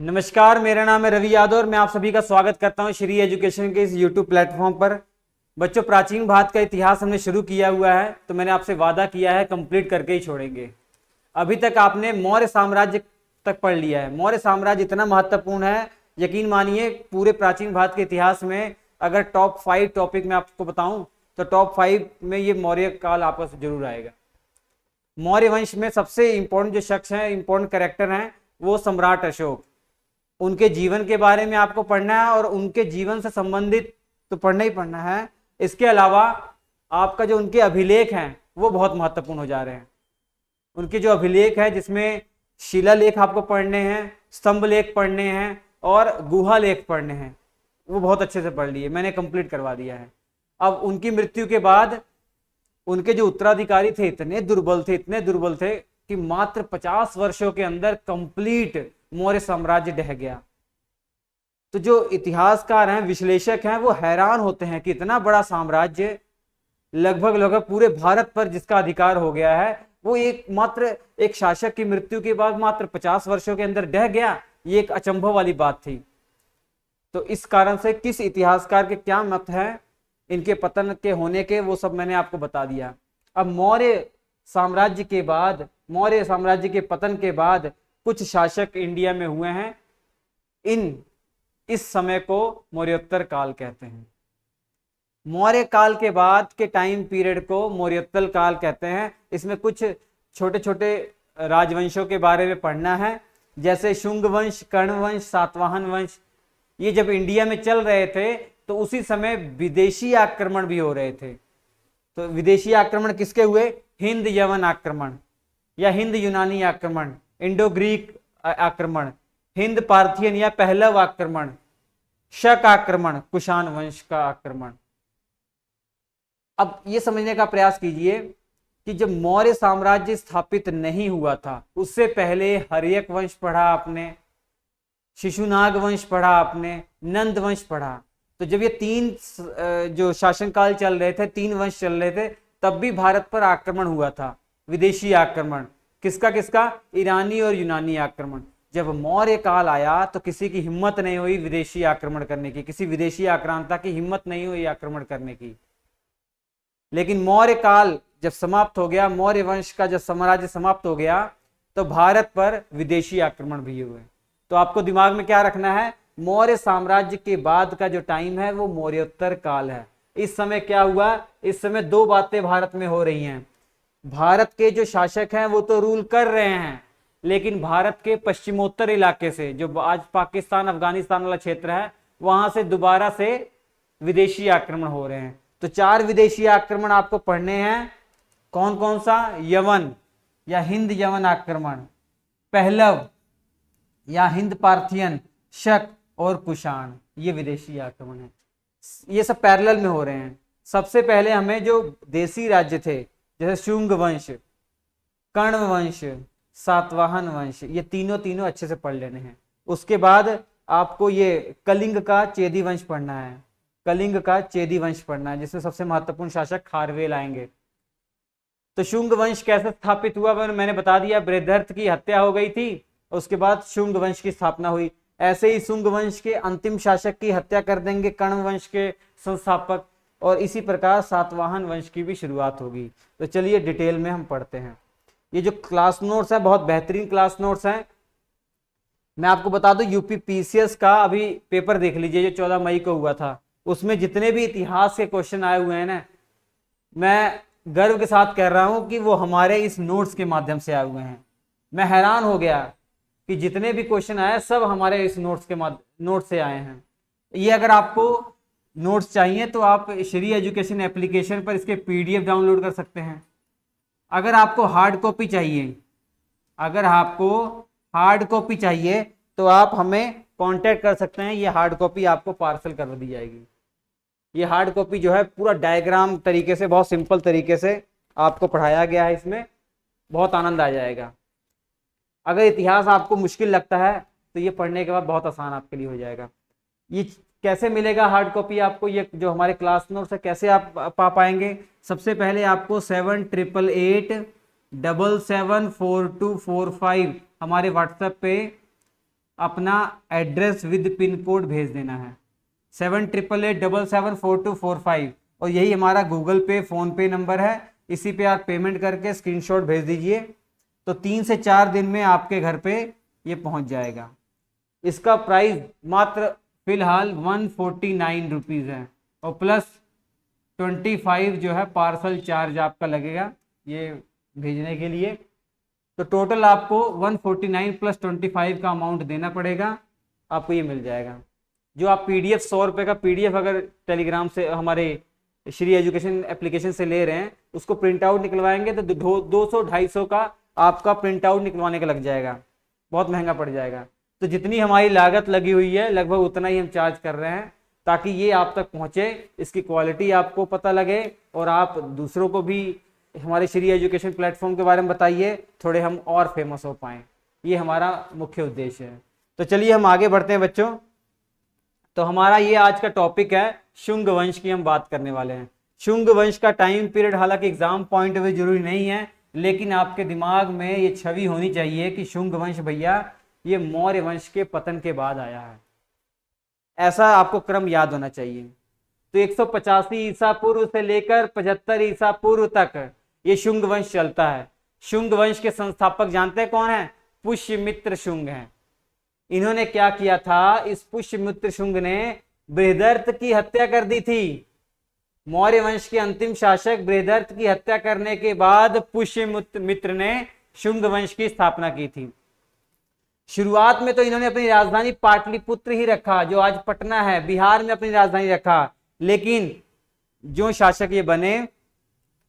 नमस्कार, मेरा नाम है रवि यादव और मैं आप सभी का स्वागत करता हूं श्री एजुकेशन के इस यूट्यूब प्लेटफॉर्म पर। बच्चों, प्राचीन भारत का इतिहास हमने शुरू किया हुआ है, तो मैंने आपसे वादा किया है कंप्लीट करके ही छोड़ेंगे। अभी तक आपने मौर्य साम्राज्य तक पढ़ लिया है। मौर्य साम्राज्य इतना महत्वपूर्ण है, यकीन मानिए पूरे प्राचीन भारत के इतिहास में अगर टॉप 5 टॉपिक में आपको बताऊं तो टॉप 5 में ये मौर्य काल आपस जरूर आएगा। मौर्य वंश में सबसे इंपॉर्टेंट जो शख्स हैं, इंपॉर्टेंट कैरेक्टर हैं, वो सम्राट अशोक। उनके जीवन के बारे में आपको पढ़ना है और उनके जीवन से संबंधित तो पढ़ना ही पढ़ना है। इसके अलावा आपका जो उनके अभिलेख हैं वो बहुत महत्वपूर्ण हो जा रहे हैं। उनके जो अभिलेख है जिसमें शिलालेख आपको पढ़ने हैं, स्तंभ लेख पढ़ने हैं और गुहा लेख पढ़ने हैं, वो बहुत अच्छे से पढ़ लिए, मैंने कंप्लीट करवा दिया है। अब उनकी मृत्यु के बाद उनके जो उत्तराधिकारी थे इतने दुर्बल थे कि मात्र 50 वर्षों के अंदर कंप्लीट मौर्य साम्राज्य ढह गया। तो जो इतिहासकार हैं, विश्लेषक हैं, वो हैरान होते हैं कि इतना बड़ा साम्राज्य लगभग पूरे भारत पर जिसका अधिकार हो गया है, वो मात्र एक शासक की मृत्यु के बाद मात्र 50 वर्षों के अंदर ढह गया। ये एक अचंभव वाली बात थी। तो इस कारण से किस इतिहासकार के क्या मत हैं इनके पतन के होने के, वो सब मैंने आपको बता दिया। अब मौर्य साम्राज्य के पतन के बाद कुछ शासक इंडिया में हुए हैं। इस समय को मौर्योत्तर काल कहते हैं। मौर्य काल के बाद के टाइम पीरियड को मौर्योत्तर काल कहते हैं। इसमें कुछ छोटे छोटे राजवंशों के बारे में पढ़ना है, जैसे शुंग वंश, कर्ण वंश, सातवाहन वंश। ये जब इंडिया में चल रहे थे तो उसी समय विदेशी आक्रमण भी हो रहे थे। तो विदेशी आक्रमण किसके हुए? हिंद यवन आक्रमण या हिंद यूनानी आक्रमण, इंडो ग्रीक आक्रमण, हिंद पार्थियन या पहलव आक्रमण, शक आक्रमण, कुषाण वंश का आक्रमण। अब ये समझने का प्रयास कीजिए कि जब मौर्य साम्राज्य स्थापित नहीं हुआ था, उससे पहले हर्यक वंश पढ़ा आपने, शिशुनाग वंश पढ़ा आपने, नंद वंश पढ़ा। तो जब ये 3 जो शासनकाल चल रहे थे, 3 वंश चल रहे थे, तब भी भारत पर आक्रमण हुआ था, विदेशी आक्रमण। किसका? ईरानी और यूनानी आक्रमण। जब मौर्य काल आया तो किसी की हिम्मत नहीं हुई विदेशी आक्रमण करने की, किसी विदेशी आक्रांता की हिम्मत नहीं हुई आक्रमण करने की। लेकिन मौर्य काल जब समाप्त हो गया, मौर्य वंश का जब साम्राज्य समाप्त हो गया, तो भारत पर विदेशी आक्रमण भी हुए। तो आपको दिमाग में क्या रखना है? मौर्य साम्राज्य के बाद का जो टाइम है वो मौर्योत्तर काल है। इस समय क्या हुआ? इस समय 2 बातें भारत में हो रही हैं। भारत के जो शासक हैं वो तो रूल कर रहे हैं, लेकिन भारत के पश्चिमोत्तर इलाके से, जो आज पाकिस्तान अफगानिस्तान वाला क्षेत्र है, वहां से दोबारा से विदेशी आक्रमण हो रहे हैं। तो 4 विदेशी आक्रमण आपको पढ़ने हैं। कौन कौन सा? यवन या हिंद यवन आक्रमण, पहलव या हिंद पार्थियन, शक और कुषाण, ये विदेशी आक्रमण है। ये सब पैरेलल में हो रहे हैं। सबसे पहले हमें जो देसी राज्य थे, जैसे शुंग वंश, कर्ण वंश, सातवाहन वंश, ये तीनों अच्छे से पढ़ लेने हैं। उसके बाद आपको ये कलिंग का चेदी वंश पढ़ना है, जिसमें सबसे महत्वपूर्ण शासक खारवेल आएंगे। तो शुंग वंश कैसे स्थापित हुआ मैंने बता दिया। बृहद्रथ की हत्या हो गई थी, उसके बाद शुंग वंश की स्थापना हुई। ऐसे ही शुंग वंश के अंतिम शासक की हत्या कर देंगे कर्ण वंश के संस्थापक, और इसी प्रकार सातवाहन वंश की भी शुरुआत होगी। तो चलिए डिटेल में हम पढ़ते हैं। ये जो क्लास नोट्स है, बहुत बेहतरीन क्लास नोट्स हैं। मैं आपको बता दूं, यूपी पीसीएस का अभी पेपर देख लीजिए जो 14 मई को हुआ था। उसमें जितने भी इतिहास के क्वेश्चन आए हुए हैं ना, मैं गर्व के साथ कह रहा हूं कि वो हमारे इस नोट्स के माध्यम से आए हुए हैं। मैं हैरान हो गया कि जितने भी क्वेश्चन आए सब हमारे इस नोट्स से आए हैं। ये अगर आपको नोट्स चाहिए तो आप श्री एजुकेशन एप्लीकेशन पर इसके पीडीएफ डाउनलोड कर सकते हैं। अगर आपको हार्ड कॉपी चाहिए तो आप हमें कांटेक्ट कर सकते हैं। ये हार्ड कॉपी आपको पार्सल कर दी जाएगी। ये हार्ड कॉपी जो है पूरा डायग्राम तरीके से, बहुत सिंपल तरीके से आपको पढ़ाया गया है, इसमें बहुत आनंद आ जाएगा। अगर इतिहास आपको मुश्किल लगता है तो ये पढ़ने के बाद बहुत आसान आपके लिए हो जाएगा। ये कैसे मिलेगा हार्ड कॉपी आपको? ये जो हमारे क्लास नोट्स है कैसे आप पा पाएंगे? सबसे पहले आपको 7888774245 हमारे व्हाट्सएप पे अपना एड्रेस विद पिन कोड भेज देना है 7888774245 और यही हमारा गूगल पे फोन पे नंबर है। इसी पे आप पेमेंट करके स्क्रीनशॉट भेज दीजिए तो 3 से 4 दिन में आपके घर पे ये पहुंच जाएगा। इसका प्राइस मात्र फिलहाल 149 रुपीज़ है और प्लस 25 जो है पार्सल चार्ज आपका लगेगा ये भेजने के लिए। तो टोटल आपको 149 प्लस 25 का अमाउंट देना पड़ेगा, आपको ये मिल जाएगा। जो आप पीडीएफ 100 रुपये का पीडीएफ अगर टेलीग्राम से हमारे श्री एजुकेशन एप्लीकेशन से ले रहे हैं उसको प्रिंट आउट निकलवाएंगे तो 200-250 का आपका प्रिंट आउट निकलवाने का लग जाएगा, बहुत महंगा पड़ जाएगा। तो जितनी हमारी लागत लगी हुई है लगभग उतना ही हम चार्ज कर रहे हैं ताकि ये आप तक पहुंचे, इसकी क्वालिटी आपको पता लगे और आप दूसरों को भी हमारे श्री एजुकेशन प्लेटफॉर्म के बारे में बताइए, थोड़े हम और फेमस हो पाएँ। ये हमारा मुख्य उद्देश्य है। तो चलिए हम आगे बढ़ते हैं बच्चों। तो हमारा ये आज का टॉपिक है शुंग वंश की हम बात करने वाले हैं। शुंग वंश का टाइम पीरियड हालांकि एग्जाम पॉइंट ऑफ व्यू जरूरी नहीं है, लेकिन आपके दिमाग में ये छवि होनी चाहिए कि शुंग वंश भैया ये मौर्य वंश के पतन के बाद आया है, ऐसा आपको क्रम याद होना चाहिए। तो 185 ईसा पूर्व से लेकर 75 ईसा पूर्व तक ये शुंग वंश चलता है। शुंग वंश के संस्थापक जानते हैं कौन है? पुष्यमित्र शुंग हैं। इन्होंने क्या किया था? इस पुष्यमित्र शुंग ने बृहदर्थ की हत्या कर दी थी। मौर्य वंश के अंतिम शासक बृहदर्थ की हत्या करने के बाद पुष्यमित्र ने शुंग वंश की स्थापना की थी। शुरुआत में तो इन्होंने अपनी राजधानी पाटलिपुत्र ही रखा, जो आज पटना है, बिहार में अपनी राजधानी रखा। लेकिन जो शासक ये बने,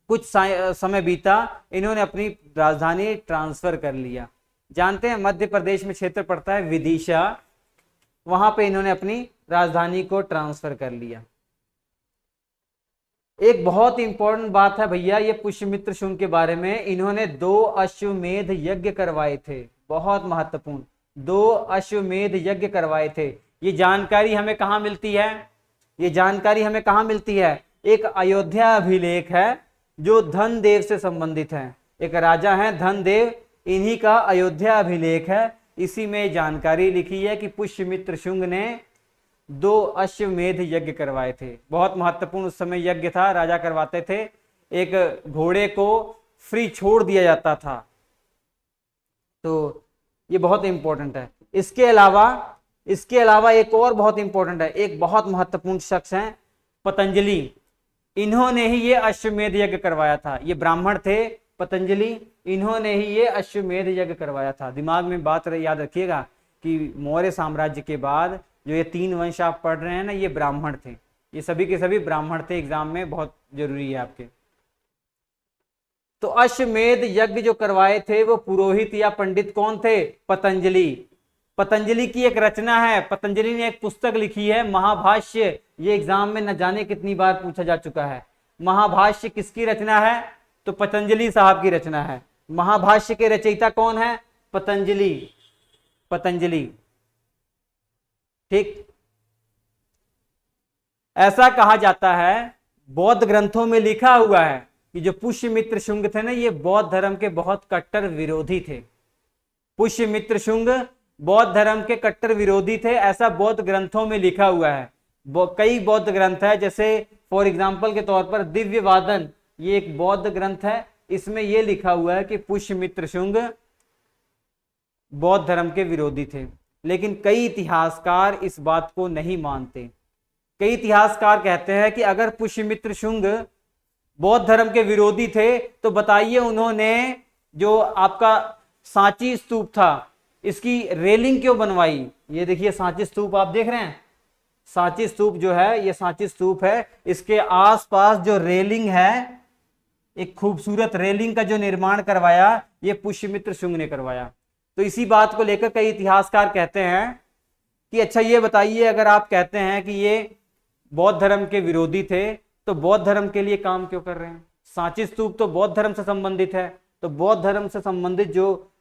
कुछ समय बीता, इन्होंने अपनी राजधानी ट्रांसफर कर लिया। जानते हैं मध्य प्रदेश में क्षेत्र पड़ता है विदिशा, वहां पे इन्होंने अपनी राजधानी को ट्रांसफर कर लिया। एक बहुत इंपॉर्टेंट बात है भैया ये पुष्यमित्र शुंग के बारे में, इन्होंने 2 अश्वमेध यज्ञ करवाए थे, बहुत महत्वपूर्ण, 2 अश्वमेध यज्ञ करवाए थे। ये जानकारी हमें कहाँ मिलती है? ये जानकारी हमें कहाँ मिलती है? एक अयोध्या अभिलेख है जो धनदेव से संबंधित है। एक राजा है धनदेव, इन्हीं का अयोध्या अभिलेख है। इसी में जानकारी लिखी है कि पुष्यमित्र शुंग ने 2 अश्वमेध यज्ञ करवाए थे। बहुत महत्वपूर्ण उस समय यज्ञ था, राजा करवाते थे। एक घोड़े को फ्री छोड़ दिया जाता था, तो ये बहुत इंपॉर्टेंट है। इसके अलावा एक और बहुत इंपॉर्टेंट है, एक बहुत महत्वपूर्ण शख्स हैं पतंजलि। इन्होंने ही ये अश्वमेध यज्ञ करवाया था। ये ब्राह्मण थे पतंजलि, इन्होंने ही ये अश्वमेध यज्ञ करवाया था। दिमाग में बात याद रखिएगा कि मौर्य साम्राज्य के बाद जो ये 3 वंश आप पढ़ रहे हैं ना, ये ब्राह्मण थे, ये सभी के सभी ब्राह्मण थे। एग्जाम में बहुत जरूरी है आपके। तो अश्वमेध यज्ञ जो करवाए थे वो पुरोहित या पंडित कौन थे? पतंजलि। पतंजलि की एक रचना है, पतंजलि ने एक पुस्तक लिखी है महाभाष्य। ये एग्जाम में न जाने कितनी बार पूछा जा चुका है। महाभाष्य किसकी रचना है? तो पतंजलि साहब की रचना है। महाभाष्य के रचयिता कौन है? पतंजलि। ठीक, ऐसा कहा जाता है, बौद्ध ग्रंथों में लिखा हुआ है कि जो पुष्यमित्र शुंग थे ना, ये बौद्ध धर्म के बहुत कट्टर विरोधी थे। पुष्यमित्र शुंग बौद्ध धर्म के कट्टर विरोधी थे, ऐसा बौद्ध ग्रंथों में लिखा हुआ है। कई बौद्ध ग्रंथ है, जैसे फॉर एग्जाम्पल के तौर पर दिव्य वादन, ये एक बौद्ध ग्रंथ है। इसमें यह लिखा हुआ है कि पुष्यमित्र शुंग बौद्ध धर्म के विरोधी थे। लेकिन कई इतिहासकार इस बात को नहीं मानते। कई इतिहासकार कहते हैं कि अगर पुष्यमित्र शुंग बौद्ध धर्म के विरोधी थे तो बताइए उन्होंने जो आपका सांची स्तूप था, इसकी रेलिंग क्यों बनवाई? ये देखिए सांची स्तूप आप देख रहे हैं। सांची स्तूप जो है, ये सांची स्तूप है, इसके आसपास जो रेलिंग है, एक खूबसूरत रेलिंग का जो निर्माण करवाया, ये पुष्यमित्र शुंग ने करवाया। तो इसी बात को लेकर कई इतिहासकार कहते हैं कि अच्छा ये बताइए, अगर आप कहते हैं कि ये बौद्ध धर्म के विरोधी थे तो बौद्ध धर्म के लिए काम क्यों कर रहे हैं? सांची स्तूप तो बौद्ध धर्म से संबंधित है, तो बौद्ध धर्म से संबंधित जो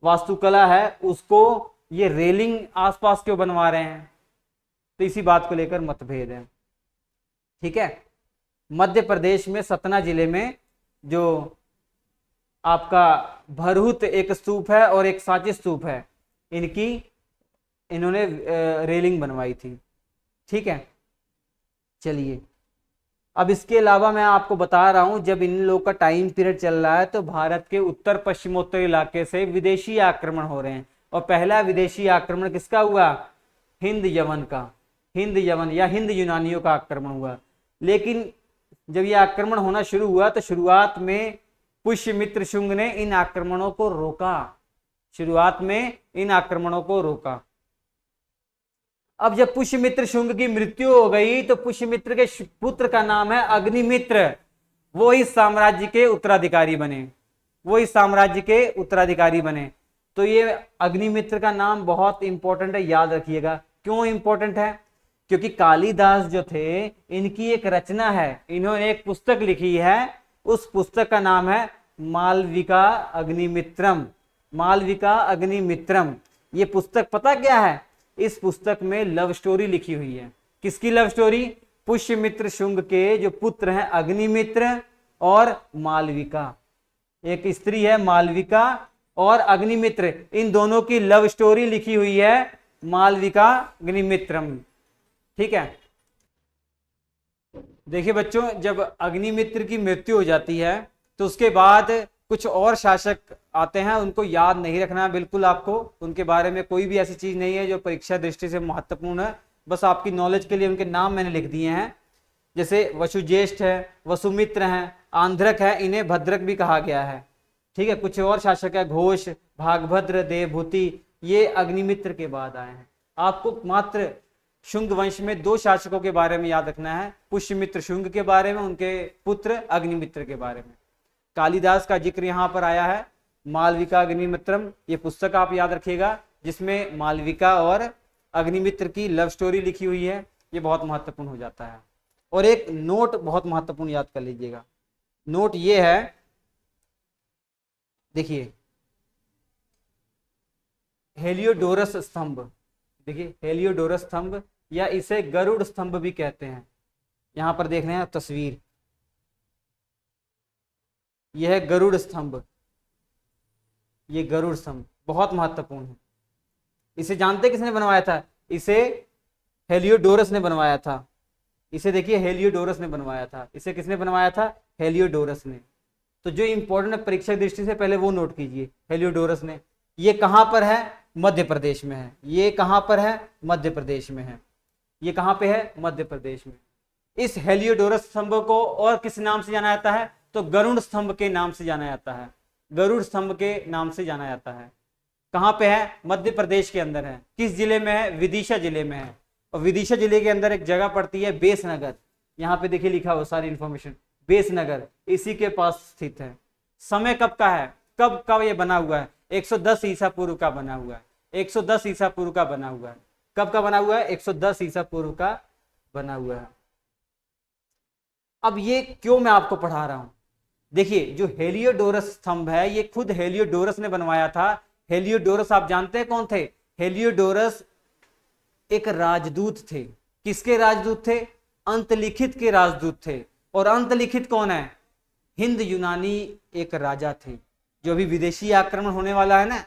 वास्तुकला है उसको ये रेलिंग आसपास क्यों बनवा रहे हैं? तो इसी बात को लेकर मतभेद है। ठीक है, मध्य प्रदेश में सतना जिले में जो आपका भरहुत एक स्तूप है और एक सांची स्तूप है, इनकी इन्होंने रेलिंग बनवाई थी। ठीक है, चलिए अब इसके अलावा मैं आपको बता रहा हूं, जब इन लोग का टाइम पीरियड चल रहा है तो भारत के उत्तर पश्चिमोत्तर इलाके से विदेशी आक्रमण हो रहे हैं। और पहला विदेशी आक्रमण किसका हुआ? हिंद यवन का, हिंद यवन या हिंद यूनानियों का आक्रमण हुआ। लेकिन जब यह आक्रमण होना शुरू हुआ तो शुरुआत में पुष्यमित्र शुंग ने इन आक्रमणों को रोका, शुरुआत में इन आक्रमणों को रोका। अब जब पुष्यमित्र शुंग की मृत्यु हो गई तो पुष्यमित्र के पुत्र का नाम है अग्निमित्र, वो इस साम्राज्य के उत्तराधिकारी बने, वो इस साम्राज्य के उत्तराधिकारी बने। तो ये अग्निमित्र का नाम बहुत इंपॉर्टेंट है, याद रखिएगा। क्यों इंपॉर्टेंट है? क्योंकि कालिदास जो थे इनकी एक रचना है, इन्होंने एक पुस्तक लिखी है, उस पुस्तक का नाम है मालविका अग्निमित्रम, मालविका अग्निमित्रम। ये पुस्तक पता क्या है? इस पुस्तक में लव स्टोरी लिखी हुई है। किसकी लव स्टोरी? पुष्यमित्र शुंग के जो पुत्र हैं अग्निमित्र और मालविका, एक स्त्री है मालविका और अग्निमित्र, इन दोनों की लव स्टोरी लिखी हुई है मालविका अग्निमित्रम। ठीक है, देखिए बच्चों, जब अग्निमित्र की मृत्यु हो जाती है तो उसके बाद कुछ और शासक आते हैं, उनको याद नहीं रखना बिल्कुल आपको, उनके बारे में कोई भी ऐसी चीज नहीं है जो परीक्षा दृष्टि से महत्वपूर्ण है, बस आपकी नॉलेज के लिए उनके नाम मैंने लिख दिए हैं। जैसे वसुज्येष्ठ है, वसुमित्र हैं, आंध्रक है, इन्हें भद्रक भी कहा गया है। ठीक है, कुछ और शासक है, घोष, भागभद्र, देवभूति, ये अग्निमित्र के बाद आए हैं। आपको मात्र शुंग वंश में 2 शासकों के बारे में याद रखना है, पुष्यमित्र शुंग के बारे में, उनके पुत्र अग्निमित्र के बारे में। कालिदास का जिक्र यहाँ पर आया है, मालविका अग्निमित्रम, ये पुस्तक आप याद रखिएगा जिसमें मालविका और अग्निमित्र की लव स्टोरी लिखी हुई है, ये बहुत महत्वपूर्ण हो जाता है। और एक नोट बहुत महत्वपूर्ण याद कर लीजिएगा, नोट ये है, देखिए हेलियोडोरस स्तंभ, देखिए हेलियोडोरस स्तंभ या इसे गरुड़ स्तंभ भी कहते हैं। यहां पर देख रहे हैं तस्वीर, यह है गरुड़ स्तंभ, ये गरुड़ स्तंभ बहुत महत्वपूर्ण है। इसे जानते किसने बनवाया था? इसे हेलियोडोरस ने बनवाया था। इसे देखिए हेलियोडोरस ने बनवाया था। इसे किसने बनवाया था? हेलियोडोरस ने। तो जो इंपॉर्टेंट है परीक्षा दृष्टि से, पहले वो नोट कीजिए, हेलियोडोरस ने। ये कहां पर है? मध्य प्रदेश में है। ये कहां पर है? मध्य प्रदेश में है। ये कहां पे है? मध्य प्रदेश में। इस हेलियोडोरस स्तंभ को और किस नाम से जाना जाता है? तो गरुड़ स्तंभ के नाम से जाना जाता है, गरुड़ स्तंभ के नाम से जाना जाता है। कहां पे है? मध्य प्रदेश के अंदर है। किस जिले में है? विदिशा जिले में है। और विदिशा जिले के अंदर एक जगह पड़ती है बेसनगर, यहाँ पे देखिए लिखा हुआ सारी इंफॉर्मेशन, बेसनगर इसी के पास स्थित है। समय कब का है? कब का ये बना हुआ है? 110 ईसा पूर्व का बना हुआ है। 110 ईसा पूर्व का बना हुआ है। कब का बना हुआ है? 110 ईसा पूर्व का बना हुआ है। अब ये क्यों मैं आपको पढ़ा रहा हूं? देखिए जो हेलियोडोरस स्तंभ है ये खुद हेलियोडोरस ने बनवाया था। हेलियोडोरस आप जानते हैं कौन थे? हेलियोडोरस एक राजदूत थे। किसके राजदूत थे? अंतलिखित के राजदूत थे। और अंतलिखित कौन है? हिंद यूनानी एक राजा थे। जो अभी विदेशी आक्रमण होने वाला है ना,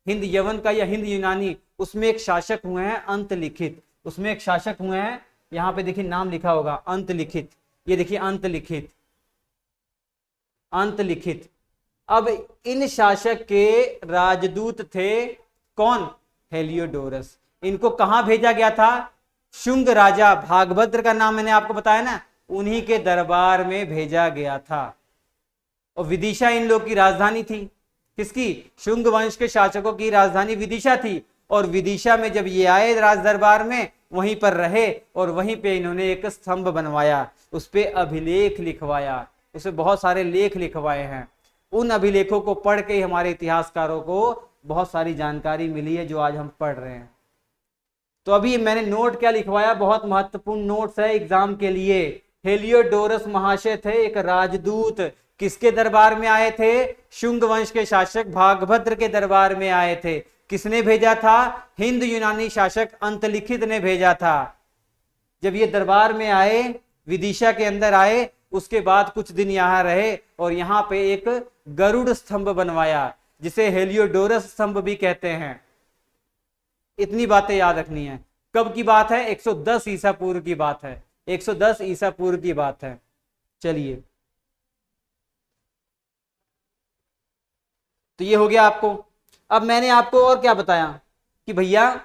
हिंद यवन का या हिंद यूनानी, उसमें एक शासक हुए हैं अंतलिखित। उसमें एक शासक हुए हैं, यहां पे देखिए नाम लिखा होगा अंतलिखित। ये देखिए अंतलिखित, अंतलिखित। अब इन शासक के राजदूत थे कौन? हेलियोडोरस। इनको कहां भेजा गया था? शुंग राजा भागभद्र का नाम मैंने आपको बताया ना, उन्हीं के दरबार में भेजा गया था। और विदिशा इन लोग की राजधानी थी। किसकी? शुंग वंश के शासकों की राजधानी विदिशा थी। और विदिशा में जब ये आए राज दरबार में, वहीं पर रहे और वहीं पे इन्होंने एक स्तंभ बनवाया, उस पे अभिलेख लिखवाया, उसे बहुत सारे लेख लिखवाए हैं। उन अभिलेखों को पढ़ के हमारे इतिहासकारों को बहुत सारी जानकारी मिली है जो आज हम पढ़ रहे हैं। तो अभी मैंने नोट क्या लिखवाया, बहुत महत्वपूर्ण नोट्स है एग्जाम के लिए। हेलियोडोरस महाशय थे एक राजदूत, किसके दरबार में आए थे? शुंग वंश के शासक भागभद्र के दरबार में आए थे। किसने भेजा था? हिंद यूनानी शासक अंतलिखित ने भेजा था। जब ये दरबार में आए, विदिशा के अंदर आए, उसके बाद कुछ दिन यहां रहे और यहां पे एक गरुड़ स्तंभ बनवाया, जिसे हेलियोडोरस स्तंभ भी कहते हैं। इतनी बातें याद रखनी है। कब की बात है? 110 ईसा पूर्व की बात है, 110 ईसा पूर्व की बात है। चलिए, तो ये हो गया आपको। अब मैंने आपको और क्या बताया कि भैया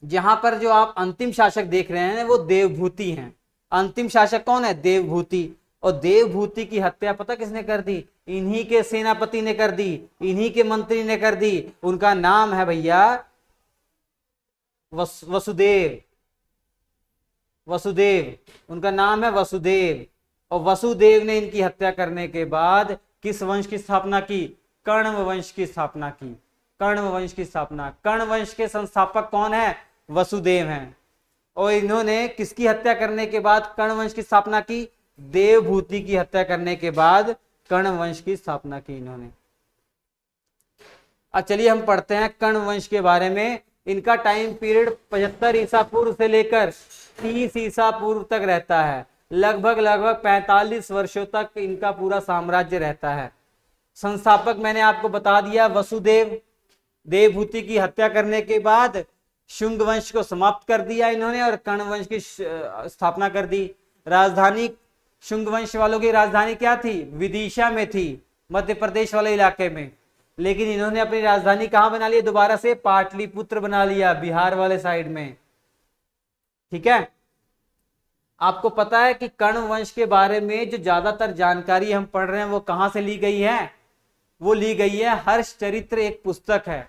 जहां पर जो आप अंतिम शासक देख रहे हैं वो देवभूति हैं। अंतिम शासक कौन है? देवभूति। और देवभूति की हत्या पता किसने कर दी? इन्हीं के सेनापति ने कर दी, इन्हीं के मंत्री ने कर दी। उनका नाम है भैया वसुदेव। वसुदेव, उनका नाम है वसुदेव। और वसुदेव ने इनकी हत्या करने के बाद किस वंश की स्थापना की? कर्ण वंश की स्थापना की। कर्ण वंश की स्थापना। कर्ण वंश के संस्थापक कौन है? वसुदेव हैं। और इन्होंने किसकी हत्या करने के बाद कर्ण वंश की स्थापना की? देवभूति की हत्या करने के बाद कर्ण वंश की स्थापना की इन्होंने। अब चलिए हम पढ़ते हैं कर्ण वंश के बारे में। इनका टाइम पीरियड 75 ईसा पूर्व से लेकर 30 ईसा पूर्व तक रहता है। लगभग 45 वर्षों तक इनका पूरा साम्राज्य रहता है। संस्थापक मैंने आपको बता दिया वसुदेव। देवभूति की हत्या करने के बाद शुंग वंश को समाप्त कर दिया इन्होंने और कर्ण वंश की स्थापना कर दी। राजधानी शुंग वंश वालों की राजधानी क्या थी? विदिशा में थी, मध्य प्रदेश वाले इलाके में। लेकिन इन्होंने अपनी राजधानी कहां बना ली? दोबारा से पाटलिपुत्र बना लिया, बिहार वाले साइड में। ठीक है, आपको पता है कि कर्ण वंश के बारे में जो ज्यादातर जानकारी हम पढ़ रहे हैं वो कहां से ली गई है? वो ली गई है हर्षचरित्र एक पुस्तक है।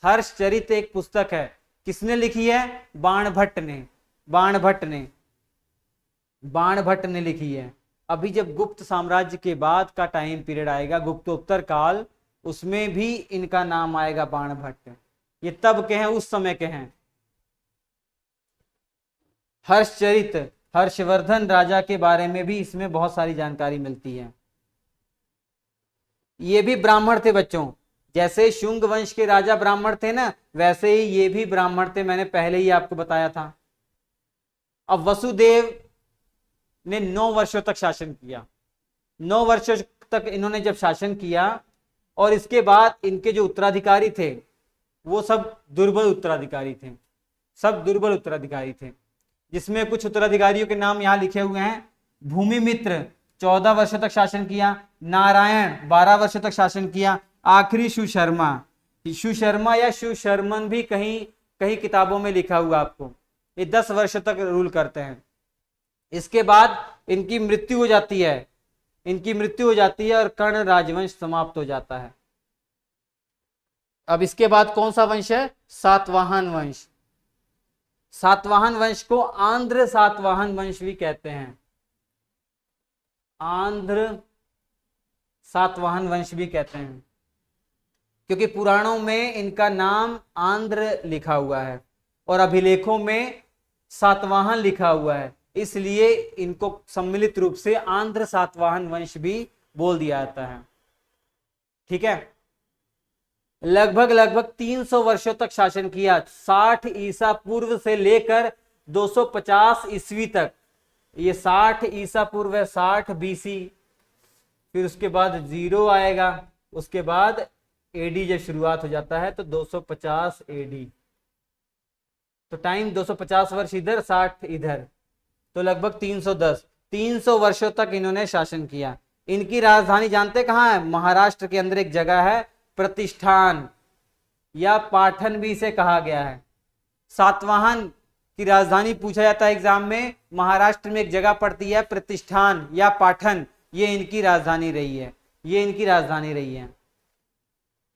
हर्षचरित्र एक पुस्तक है। किसने लिखी है? बाणभट्ट ने। बाणभट्ट ने लिखी है। अभी जब गुप्त साम्राज्य के बाद का टाइम पीरियड आएगा, गुप्तोत्तर काल, उसमें भी इनका नाम आएगा बाणभट्ट। ये तब के हैं, उस समय के हैं। हर्षचरित्र, हर्षवर्धन राजा के बारे में भी इसमें बहुत सारी जानकारी मिलती है। ये भी ब्राह्मण थे बच्चों। जैसे शुंग वंश के राजा ब्राह्मण थे ना, वैसे ही ये भी ब्राह्मण थे, मैंने पहले ही आपको बताया था। अब वसुदेव ने 9 वर्षों तक शासन किया। 9 वर्षों तक इन्होंने जब शासन किया और इसके बाद इनके जो उत्तराधिकारी थे वो सब दुर्बल उत्तराधिकारी थे। सब दुर्बल उत्तराधिकारी थे, जिसमें कुछ उत्तराधिकारियों के नाम यहां लिखे हुए हैं। भूमिमित्र 14 वर्षों तक शासन किया। नारायण 12 वर्षों तक शासन किया। आखिरी सुशर्मा। सुशर्मा या सुशर्मन भी कहीं कहीं किताबों में लिखा हुआ आपको। ये 10 वर्षों तक रूल करते हैं। इसके बाद इनकी मृत्यु हो जाती है। इनकी मृत्यु हो जाती है और कर्ण राजवंश समाप्त हो जाता है। अब इसके बाद कौन सा वंश है? सातवाहन वंश। सातवाहन वंश को आंध्र सातवाहन वंश भी कहते हैं। आंध्र सातवाहन वंश भी कहते हैं, क्योंकि पुराणों में इनका नाम आंध्र लिखा हुआ है और अभिलेखों में सातवाहन लिखा हुआ है, इसलिए इनको सम्मिलित रूप से आंध्र सातवाहन वंश भी बोल दिया जाता है। ठीक है, लगभग 300 वर्षों तक शासन किया। 60 ईसा पूर्व से लेकर 250 ईस्वी तक। ये 60 ईसा पूर्व है, 60 बीसी, फिर उसके बाद 0 आएगा, उसके बाद एडी जब शुरुआत हो जाता है तो 250 एडी। तो टाइम 250 वर्ष इधर, 60 इधर, तो लगभग 300 वर्षों तक इन्होंने शासन किया। इनकी राजधानी जानते कहां है? महाराष्ट्र के अंदर एक जगह है प्रतिष्ठान, या पाटन भी इसे कहा गया है। सातवाहन की राजधानी पूछा जाता है एग्जाम में, महाराष्ट्र में एक जगह पड़ती है प्रतिष्ठान या पाटन, ये इनकी राजधानी रही है। ये इनकी राजधानी रही है।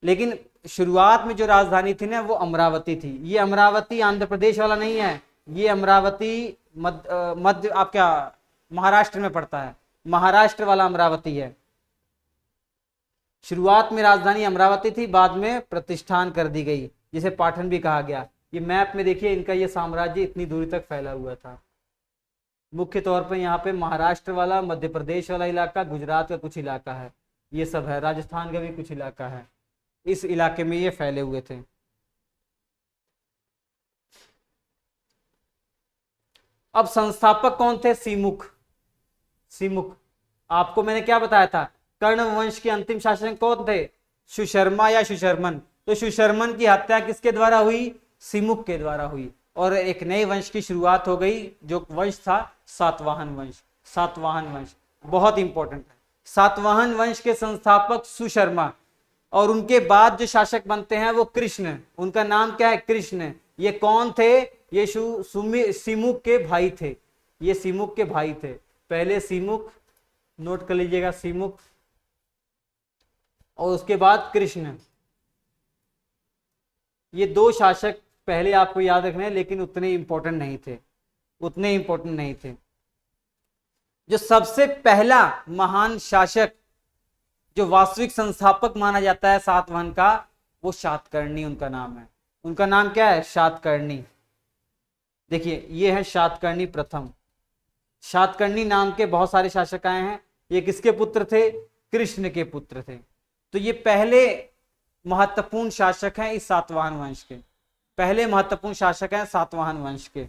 लेकिन शुरुआत में जो राजधानी थी ना वो अमरावती थी। ये अमरावती आंध्र प्रदेश वाला नहीं है, ये अमरावती मध्य आप क्या महाराष्ट्र में पड़ता है, महाराष्ट्र वाला अमरावती है। शुरुआत में राजधानी अमरावती थी, बाद में प्रतिष्ठान कर दी गई, जिसे पाटन भी कहा गया। ये मैप में देखिए इनका ये साम्राज्य इतनी दूरी तक फैला हुआ था। मुख्य तौर पर यहाँ पे महाराष्ट्र वाला, मध्य प्रदेश वाला इलाका, गुजरात का कुछ इलाका है, ये सब है, राजस्थान का भी कुछ इलाका है, इस इलाके में ये फैले हुए थे। अब संस्थापक कौन थे? सीमुख। सीमुख, आपको मैंने क्या बताया था? कर्ण वंश के अंतिम शासक कौन थे? सुशर्मा या सुशर्मन। तो सुशर्मन की हत्या किसके द्वारा हुई? सिमुक के द्वारा हुई और एक नए वंश की शुरुआत हो गई, जो वंश था सातवाहन वंश। सातवाहन वंश बहुत इंपॉर्टेंट है। सातवाहन वंश के संस्थापक सुशर्मा, और उनके बाद जो शासक बनते हैं वो कृष्ण। उनका नाम क्या है? कृष्ण। ये कौन थे? ये सिमुक के भाई थे। ये सिमुक के भाई थे। पहले सिमुक, नोट कर लीजिएगा, सिमुक, और उसके बाद कृष्ण। ये दो शासक पहले आपको याद रखने हैं, लेकिन उतने इंपॉर्टेंट नहीं थे, उतने इंपॉर्टेंट नहीं थे। जो सबसे पहला महान शासक, जो वास्तविक संस्थापक माना जाता है सातवाहन का, वो शातकर्णी उनका नाम है। उनका नाम क्या है? शातकर्णी। देखिए ये है शातकर्णी प्रथम। शातकर्णी नाम के बहुत सारे शासक आए हैं। ये किसके पुत्र थे? कृष्ण के पुत्र थे। तो ये पहले महत्वपूर्ण शासक हैं इस सातवाहन वंश के, पहले महत्वपूर्ण शासक हैं सातवाहन वंश के,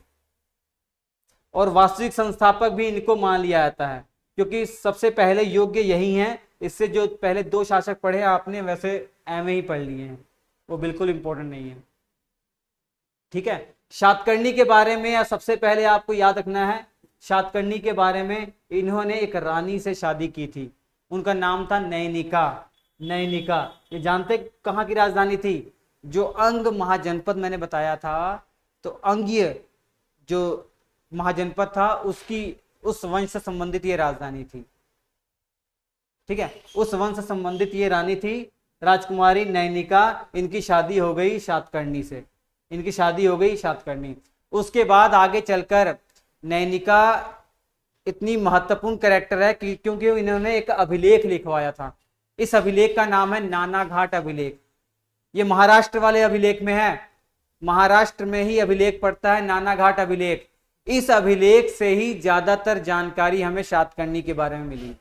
और वास्तविक संस्थापक भी इनको मान लिया जाता है, क्योंकि सबसे पहले योग्य यही हैं। इससे जो पहले दो शासक पढ़े आपने, वैसे एवं ही पढ़ लिए हैं, वो बिल्कुल इंपॉर्टेंट नहीं है। ठीक है, शातकर्णी के बारे में सबसे पहले आपको याद रखना है, शातकर्णी के बारे में, इन्होंने एक रानी से शादी की थी। उनका नाम था नैनिका। नैनिका, ये जानते कहाँ की राजधानी थी? जो अंग महाजनपद मैंने बताया था, तो अंगीय जो महाजनपद था उसकी, उस वंश से संबंधित ये राजधानी थी। ठीक है, उस वंश से संबंधित ये रानी थी, राजकुमारी नैनिका। इनकी शादी हो गई शातकर्णी से, इनकी शादी हो गई शातकर्णी। उसके बाद आगे चलकर नैनिका इतनी महत्वपूर्ण कैरेक्टर है क्योंकि इन्होंने एक अभिलेख लिखवाया था। इस अभिलेख का नाम है नानाघाट अभिलेख। ये महाराष्ट्र वाले अभिलेख में है, महाराष्ट्र में ही अभिलेख पड़ता है, नानाघाट अभिलेख। इस अभिलेख से ही ज्यादातर जानकारी हमें शातकर्णी के बारे में मिली।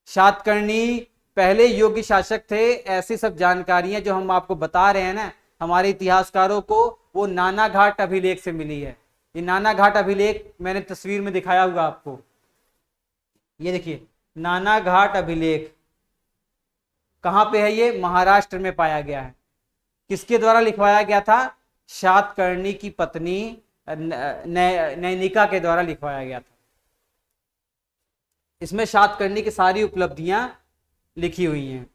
शातकर्णी पहले योग्य शासक थे, ऐसी सब जानकारियां जो हम आपको बता रहे हैं ना हमारे इतिहासकारों को, वो नानाघाट अभिलेख से मिली है। ये नानाघाट अभिलेख मैंने तस्वीर में दिखाया हुआ आपको, ये देखिए नानाघाट अभिलेख कहां पे है? ये महाराष्ट्र में पाया गया है। किसके द्वारा लिखवाया गया था? शातकर्णी की पत्नी नैनिका के द्वारा लिखवाया गया था। इसमें शातकर्णी की सारी उपलब्धियां लिखी हुई हैं।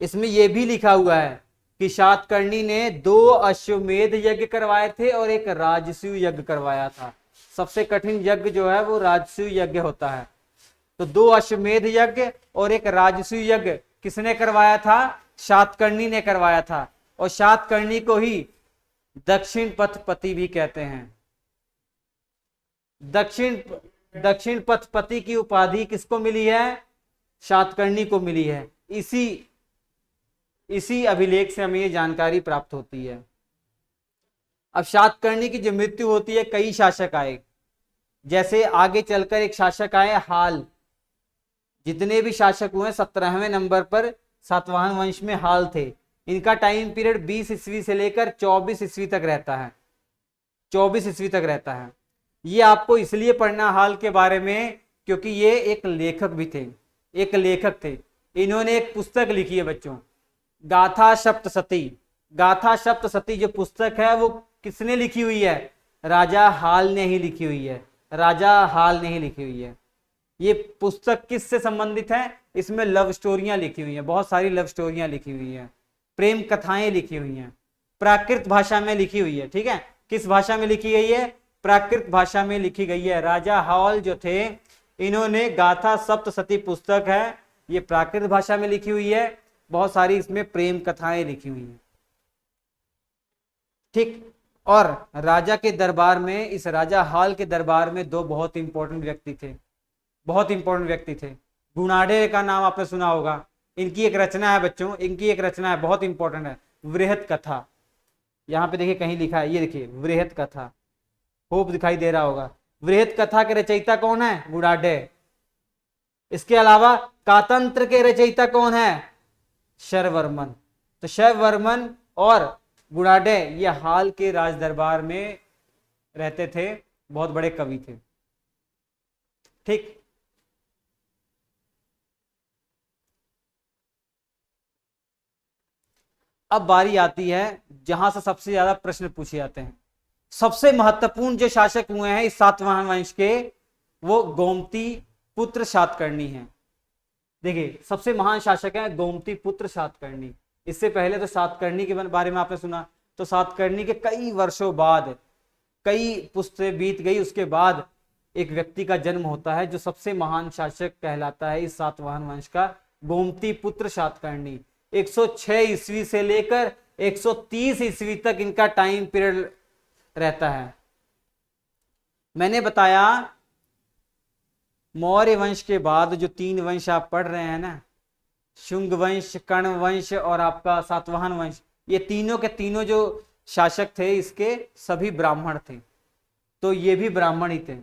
इसमें यह भी लिखा हुआ है कि शातकर्णी ने 2 अश्वमेध यज्ञ करवाए थे और एक राजसूय यज्ञ करवाया था। सबसे कठिन यज्ञ जो है वो राजसूय यज्ञ होता है। तो 2 अश्वमेध यज्ञ और एक राजसूय यज्ञ किसने करवाया था? शातकर्णी ने करवाया था। और शातकर्णी को ही दक्षिण पथपति भी कहते हैं। दक्षिण पथपति की उपाधि किसको मिली है? शातकर्णी को मिली है। इसी अभिलेख से हमें ये जानकारी प्राप्त होती है। अब शातकर्णी की जो मृत्यु होती है, कई शासक आए, जैसे आगे चलकर एक शासक आए हाल। जितने भी शासक हुए 17वें नंबर पर सातवाहन वंश में हाल थे। इनका टाइम पीरियड 20 ईस्वी से लेकर 24 ईस्वी तक रहता है, 24 ईस्वी तक रहता है। ये आपको इसलिए पढ़ना हाल के बारे में क्योंकि ये एक लेखक भी थे, एक लेखक थे। इन्होंने एक पुस्तक लिखी है बच्चों, गाथा सप्तशती। गाथा सप्तशती जो पुस्तक है वो किसने लिखी हुई है? राजा हाल ने ही लिखी हुई है, राजा हाल ने ही लिखी हुई है। ये पुस्तक किससे संबंधित है? इसमें लव स्टोरियां लिखी हुई हैं, बहुत सारी लव स्टोरियां लिखी हुई हैं, प्रेम कथाएं लिखी हुई हैं, प्राकृत भाषा में लिखी हुई है। ठीक है, किस भाषा में लिखी गई है? प्राकृत भाषा में लिखी गई है। राजा हाल जो थे, इन्होंने गाथा सप्तशती पुस्तक है, ये प्राकृत भाषा में लिखी हुई है, बहुत सारी इसमें प्रेम कथाएं लिखी हुई हैं। ठीक, और राजा के दरबार में, इस राजा हाल के दरबार में 2 बहुत इंपॉर्टेंट व्यक्ति थे, बहुत इंपॉर्टेंट व्यक्ति थे। गुणाढ्य का नाम आपने सुना होगा। इनकी एक रचना है बच्चों, इनकी एक रचना है, बहुत इंपॉर्टेंट है, वृहत कथा। यहाँ पे देखिए कहीं लिखा है, ये देखिए वृहत कथा, होप दिखाई दे रहा होगा। वृहत कथा के रचयिता कौन है? गुणाढ्य। इसके अलावा कातंत्र के रचयिता कौन है? शर्ववर्मन। तो शर्ववर्मन और गुणाढ्य ये हाल के राज दरबार में रहते थे, बहुत बड़े कवि थे। ठीक, अब बारी आती है जहां से सबसे ज्यादा प्रश्न पूछे जाते हैं। सबसे महत्वपूर्ण जो शासक हुए हैं इस सातवाहन वंश के, वो गोमती पुत्र सातकर्णी हैं। देखिए सबसे महान शासक है गोमती पुत्र सातकर्णी। इससे पहले तो सातकर्णी के बारे में आपने सुना, तो सातकर्णी के कई वर्षों बाद, कई पुश्तें बीत गई, उसके बाद एक व्यक्ति का जन्म होता है जो सबसे महान शासक कहलाता है इस सातवाहन वंश का, गोमती पुत्र सातकर्णी। 106 ईस्वी से लेकर 130 ईस्वी तक इनका टाइम पीरियड रहता है। मैंने बताया मौर्य वंश के बाद जो 3 वंश आप पढ़ रहे हैं ना, शुंग वंश, कर्ण वंश और आपका सातवाहन वंश, ये तीनों के तीनों जो शासक थे इसके सभी ब्राह्मण थे, तो ये भी ब्राह्मण ही थे।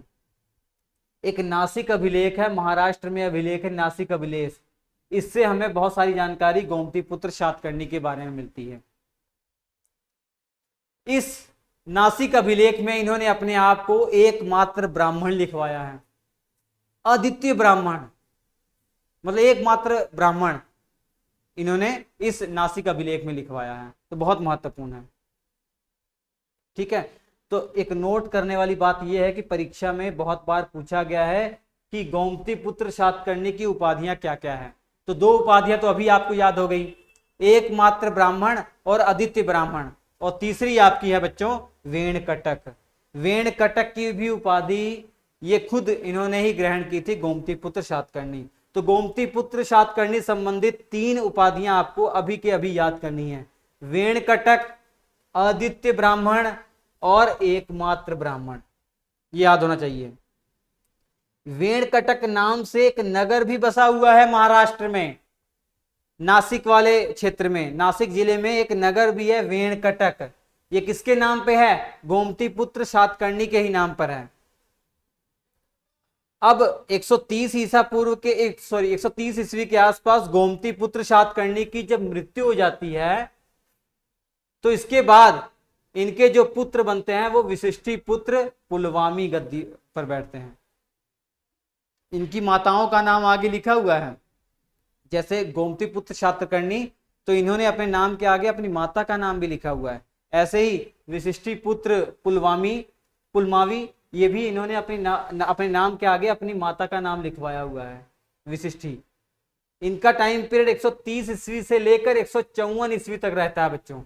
एक नासिक अभिलेख है, महाराष्ट्र में अभिलेख है नासिक अभिलेख, इससे हमें बहुत सारी जानकारी गोमती पुत्र सातकर्णी के बारे में मिलती है। इस नासिक अभिलेख में इन्होंने अपने आप को एकमात्र ब्राह्मण लिखवाया है, अद्वितीय ब्राह्मण, मतलब एकमात्र ब्राह्मण इन्होंने इस नासिक अभिलेख में लिखवाया है, तो बहुत महत्वपूर्ण है। ठीक है, तो एक नोट करने वाली बात यह है कि परीक्षा में बहुत बार पूछा गया है कि गोमती पुत्र सातकर्णी की उपाधियां क्या क्या है। तो 2 उपाधियां तो अभी आपको याद हो गई, एकमात्र ब्राह्मण और अद्वितीय ब्राह्मण, और तीसरी आपकी है बच्चों वेणकटक। वेणकटक की भी उपाधि ये खुद इन्होंने ही ग्रहण की थी, गोमती पुत्र सातकर्णी। तो गोमती पुत्र सातकर्णी संबंधित 3 उपाधियां आपको अभी के अभी याद करनी है, वेणकटक, अद्वितीय ब्राह्मण और एकमात्र ब्राह्मण, ये याद होना चाहिए। वेणकटक नाम से एक नगर भी बसा हुआ है महाराष्ट्र में, नासिक वाले क्षेत्र में, नासिक जिले में एक नगर भी है वेणकटक। ये किसके नाम पे है? गोमती पुत्र सातकर्णी के ही नाम पर है। अब 130 ईसा पूर्व के 130 ईस्वी के आसपास गोमती पुत्र सातकर्णी की जब मृत्यु हो जाती है, तो इसके बाद इनके जो पुत्र बनते हैं वो विशिष्टी पुत्र पुलवामी गद्दी पर बैठते हैं। इनकी माताओं का नाम आगे लिखा हुआ है, जैसे गोमती पुत्र सातकर्णी, तो इन्होंने अपने नाम के आगे अपनी माता का नाम भी लिखा हुआ है। ऐसे ही विशिष्टी पुत्र पुलमावी, ये भी इन्होंने अपने नाम के आगे अपनी माता का नाम लिखवाया हुआ है, विशिष्टी। इनका टाइम पीरियड 130 ईस्वी से लेकर 154 ईस्वी तक रहता है बच्चों।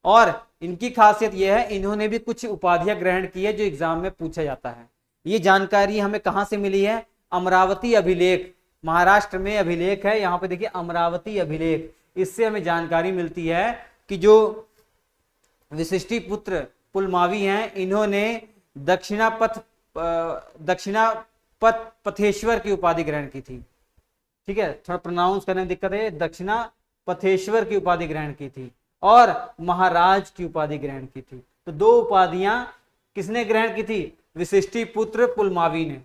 और इनकी खासियत यह है, इन्होंने भी कुछ उपाधियां ग्रहण की है जो एग्जाम में पूछा जाता है। ये जानकारी हमें कहां से मिली है? अमरावती अभिलेख, महाराष्ट्र में अभिलेख है, यहाँ पे देखिए अमरावती अभिलेख, इससे हमें जानकारी मिलती है कि जो विशिष्टी पुत्र पुलमावी हैं, इन्होंने दक्षिणापथेश्वर की उपाधि ग्रहण की थी। ठीक है, थोड़ा प्रोनाउंस करने में दिक्कत है, दक्षिणापथेश्वर की उपाधि ग्रहण की थी और महाराज की उपाधि ग्रहण की थी। तो 2 उपाधियां किसने ग्रहण की थी? विशिष्टी पुत्र पुलमावी ने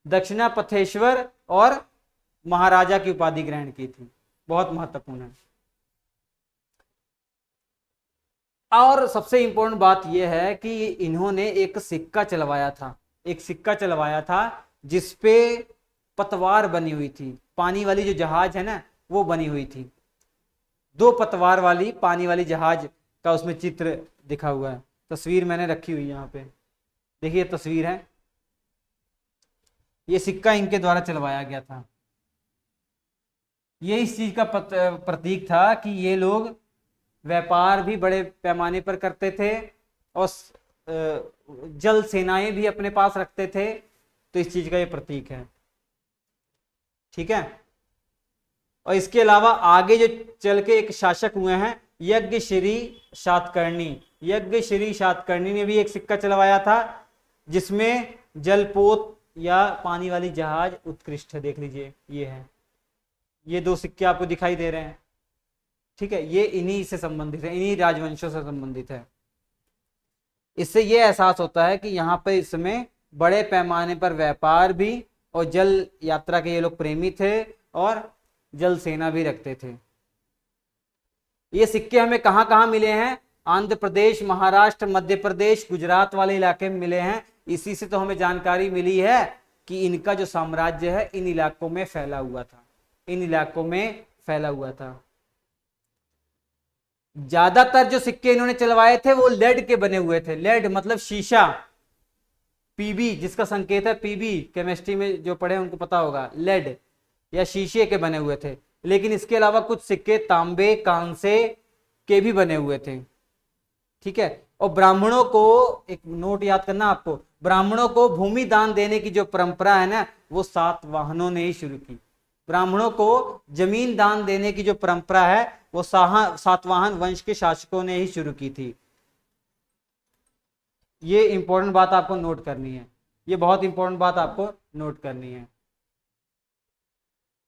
दक्षिणापथेश्वर और महाराजा की उपाधि ग्रहण की थी, बहुत महत्वपूर्ण है। और सबसे इंपॉर्टेंट बात यह है कि इन्होंने एक सिक्का चलवाया था, जिसपे पतवार बनी हुई थी, पानी वाली जो जहाज है ना वो बनी हुई थी, 2 पतवार वाली पानी वाली जहाज का उसमें चित्र दिखा हुआ है। तस्वीर मैंने रखी हुई है यहाँ पे, देखिए तस्वीर है, ये सिक्का इनके द्वारा चलवाया गया था। ये इस चीज का प्रतीक था कि ये लोग व्यापार भी बड़े पैमाने पर करते थे और जल सेनाएं भी अपने पास रखते थे, तो इस चीज का ये प्रतीक है। ठीक है, और इसके अलावा आगे जो चल के एक शासक हुए हैं यज्ञश्री सातकर्णी ने भी एक सिक्का चलवाया था, जिसमें जलपोत या पानी वाली जहाज उत्कृष्ट है, देख लीजिए ये है, ये 2 सिक्के आपको दिखाई दे रहे हैं। ठीक है, ये इन्हीं से संबंधित है, इन्हीं राजवंशों से संबंधित है। इससे ये एहसास होता है कि यहाँ पर इस समय बड़े पैमाने पर व्यापार भी और जल यात्रा के ये लोग प्रेमी थे और जल सेना भी रखते थे। ये सिक्के हमें कहाँ कहाँ मिले हैं? आंध्र प्रदेश, महाराष्ट्र, मध्य प्रदेश, गुजरात वाले इलाके में मिले हैं। इसी से तो हमें जानकारी मिली है कि इनका जो साम्राज्य है इन इलाकों में फैला हुआ था, ज्यादातर जो सिक्के इन्होंने चलवाए थे वो लेड के बने हुए थे। लेड मतलब शीशा, पीबी जिसका संकेत है पीबी, केमिस्ट्री में जो पढ़े उनको पता होगा, लेड या शीशे के बने हुए थे। लेकिन इसके अलावा कुछ सिक्के तांबे कांसे के भी बने हुए थे। ठीक है। और ब्राह्मणों को, एक नोट याद करना आपको, ब्राह्मणों को भूमि दान देने की जो परंपरा है ना, वो सातवाहनों ने ही शुरू की। ब्राह्मणों को जमीन दान देने की जो परंपरा है वो सातवाहन वंश के शासकों ने ही शुरू की थी। ये इंपॉर्टेंट बात आपको नोट करनी है, ये बहुत इंपॉर्टेंट बात आपको नोट करनी है।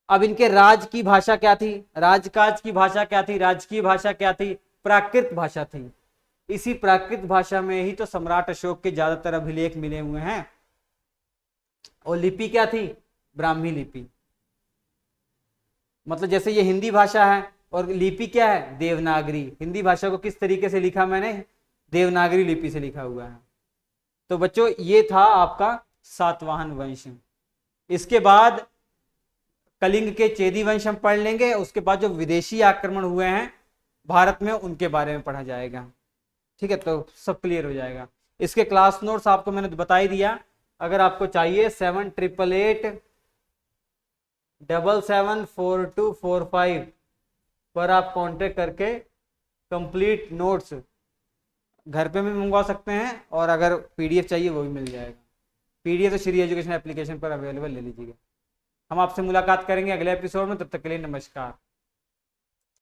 अब इनके राज की भाषा क्या थी, राजकाज की भाषा क्या थी, राजकीय भाषा क्या थी, प्राकृत भाषा थी। इसी प्राकृत भाषा में ही तो सम्राट अशोक के ज्यादातर अभिलेख मिले हुए हैं। और लिपि क्या थी, ब्राह्मी लिपि। मतलब जैसे ये हिंदी भाषा है और लिपि क्या है, देवनागरी। हिंदी भाषा को किस तरीके से लिखा मैंने, देवनागरी लिपि से लिखा हुआ है। तो बच्चों ये था आपका सातवाहन वंश। इसके बाद कलिंग के चेदी वंश हम पढ़ लेंगे। उसके बाद जो विदेशी आक्रमण हुए हैं भारत में उनके बारे में पढ़ा जाएगा। ठीक है, तो सब क्लियर हो जाएगा। इसके क्लास नोट्स आपको मैंने बता ही दिया। अगर आपको चाहिए 7888774245 पर आप कांटेक्ट करके कंप्लीट नोट्स घर पे भी मंगवा सकते हैं, और अगर पीडीएफ चाहिए वो भी मिल जाएगा। पीडीएफ तो श्री एजुकेशन एप्लीकेशन पर अवेलेबल ले लीजिएगा। हम आपसे मुलाकात करेंगे अगले एपिसोड में, तब तक के लिए नमस्कार।